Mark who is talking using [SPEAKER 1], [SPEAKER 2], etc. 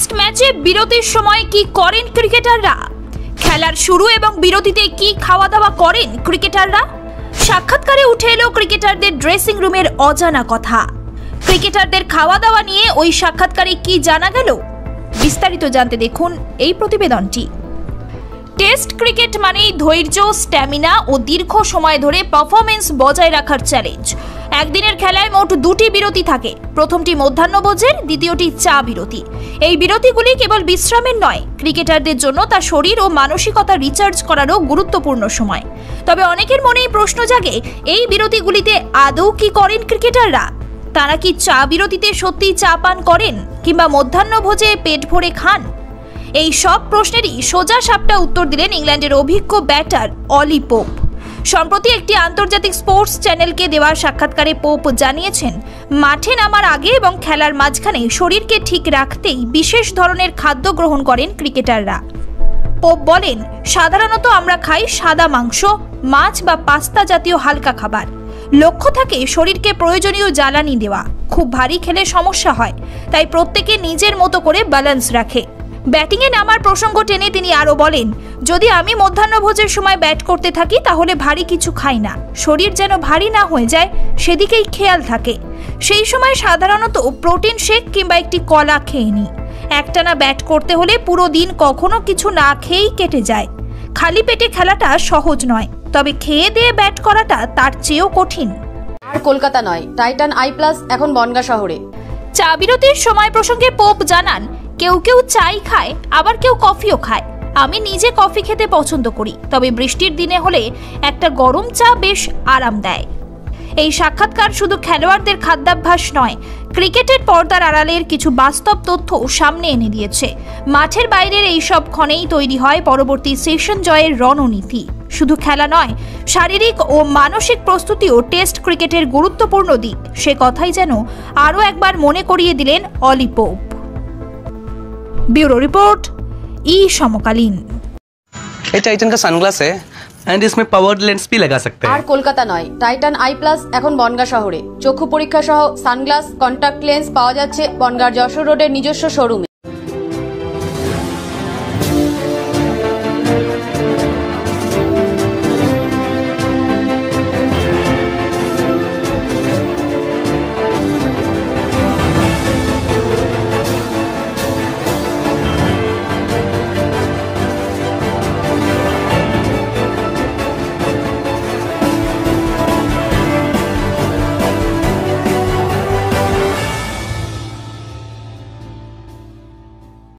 [SPEAKER 1] Test ম্যাচে বিরতির সময় কি করেন ক্রিকেটাররা? খেলার শুরু এবং বিরতিতে কি খাওয়া দাওয়া করেন ক্রিকেটাররা? সাক্ষাৎকারে উঠে এলো ক্রিকেটারদের ড্রেসিং রুমের অজানা কথা। ক্রিকেটারদের খাওয়া দাওয়া নিয়ে ওই সাক্ষাৎকারে কি জানা গেল? বিস্তারিত জানতে দেখুন এই প্রতিবেদনটি। টেস্ট ক্রিকেট মানেই ধৈর্য, স্ট্যামিনা ও দীর্ঘ সময় ধরে পারফরমেন্স বজায় রাখার চ্যালেঞ্জ। একদিনের খেলায় মোট দুটি বিরতি থাকে। প্রথমটি মধ্যাহ্নভোজের, দ্বিতীয়টি চা বিরতি। এই বিরতিগুলি কেবল বিশ্রামের নয়, ক্রিকেটারদের জন্য তা শরীর ও মানসিকতা রিচার্জ করারও গুরুত্বপূর্ণ সময়। তবে অনেকের মনেই প্রশ্ন জাগে, এই বিরতিগুলিতে আদৌ কি করেন ক্রিকেটাররা? তারা কি চা বিরতিতে সত্যিই চা পান করেন, কিংবা মধ্যাহ্নভোজে পেট ভরে খান? এই সব প্রশ্নেরই সোজা সাপটা উত্তর দিলেন ইংল্যান্ডের অভিজ্ঞ ব্যাটার অলি পোপ। সম্প্রতি একটি আন্তর্জাতিক স্পোর্টস চ্যানেলকে দেওয়া সাক্ষাৎকারে পোপ জানিয়েছেন, মাঠে নামার আগে এবং খেলার মাঝখানে শরীরকে ঠিক রাখতেই বিশেষ ধরনের খাদ্য গ্রহণ করেন ক্রিকেটাররা। পোপ বলেন, সাধারণত আমরা খাই সাদা মাংস, মাছ বা পাস্তা জাতীয় হালকা খাবার। লক্ষ্য থাকে শরীরকে প্রয়োজনীয় জ্বালানি দেওয়া। খুব ভারী খেলে সমস্যা হয়, তাই প্রত্যেকে নিজের মতো করে ব্যালেন্স রাখে। ব্যাটিংয়ে নামার প্রসঙ্গ টেনে তিনি আরও বলেন, যদি আমি মধ্যাহ্নভোজের সময় ব্যাট করতে থাকি তাহলে ভারী কিছু খাই না। শরীর যেন ভারী না হয়ে যায় সেদিকেই খেয়াল থাকে। সেই সময় সাধারণত প্রোটিন শেক কিংবা একটি কলা খেয়ে নিই। একটানা ব্যাট করতে হলে পুরো দিন কখনো কিছু না খেয়েই কেটে যায়। খালি পেটে খেলাটা সহজ নয়, তবে খেয়ে দিয়ে ব্যাট করাটা তার চেয়েও কঠিন।
[SPEAKER 2] আর কলকাতা নয়, টাইটান আই প্লাস এখন বনগাঁ শহরে।
[SPEAKER 1] চা বিরতির সময় প্রসঙ্গে পোপ জানান, কেউ কেউ চাই খায়, আবার কেউ কফিও খায়। আমি নিজে কফি খেতে পছন্দ করি, তবে বৃষ্টির দিনে হলে একটা গরম চা বেশ আরাম দেয়। এই সাক্ষাৎকার শুধু খেলোয়াড়দের খাদ্যাভ্যাস নয়, ক্রিকেটের পর্দার আড়ালের কিছু বাস্তব তথ্য সামনে এনে দিয়েছে। মাঠের বাইরের এইসব ক্ষণেই তৈরি হয় পরবর্তী সেশন জয়ের রণনীতি। শুধু খেলা নয়, শারীরিক ও মানসিক প্রস্তুতিও টেস্ট ক্রিকেটের গুরুত্বপূর্ণ দিক। সে কথাই যেন আরও একবার মনে করিয়ে দিলেন অলি পোপ। ब्यूरो रिपोर्ट, ई समकालीन।
[SPEAKER 3] ये टाइटन का सनग्लास है एंड इसमें पावर्ड लेंस भी लगा सकते हैं।
[SPEAKER 2] আর কলকাতা নয়, টাইটান আই প্লাস এখন বনগাঁ শহরে। চক্ষু পরীক্ষা সহ সানগ্লাস, কন্টাক্ট লেন্স পাওয়া যাচ্ছে বনগাঁর যশোর রোডের নিজস্ব শোরুমে।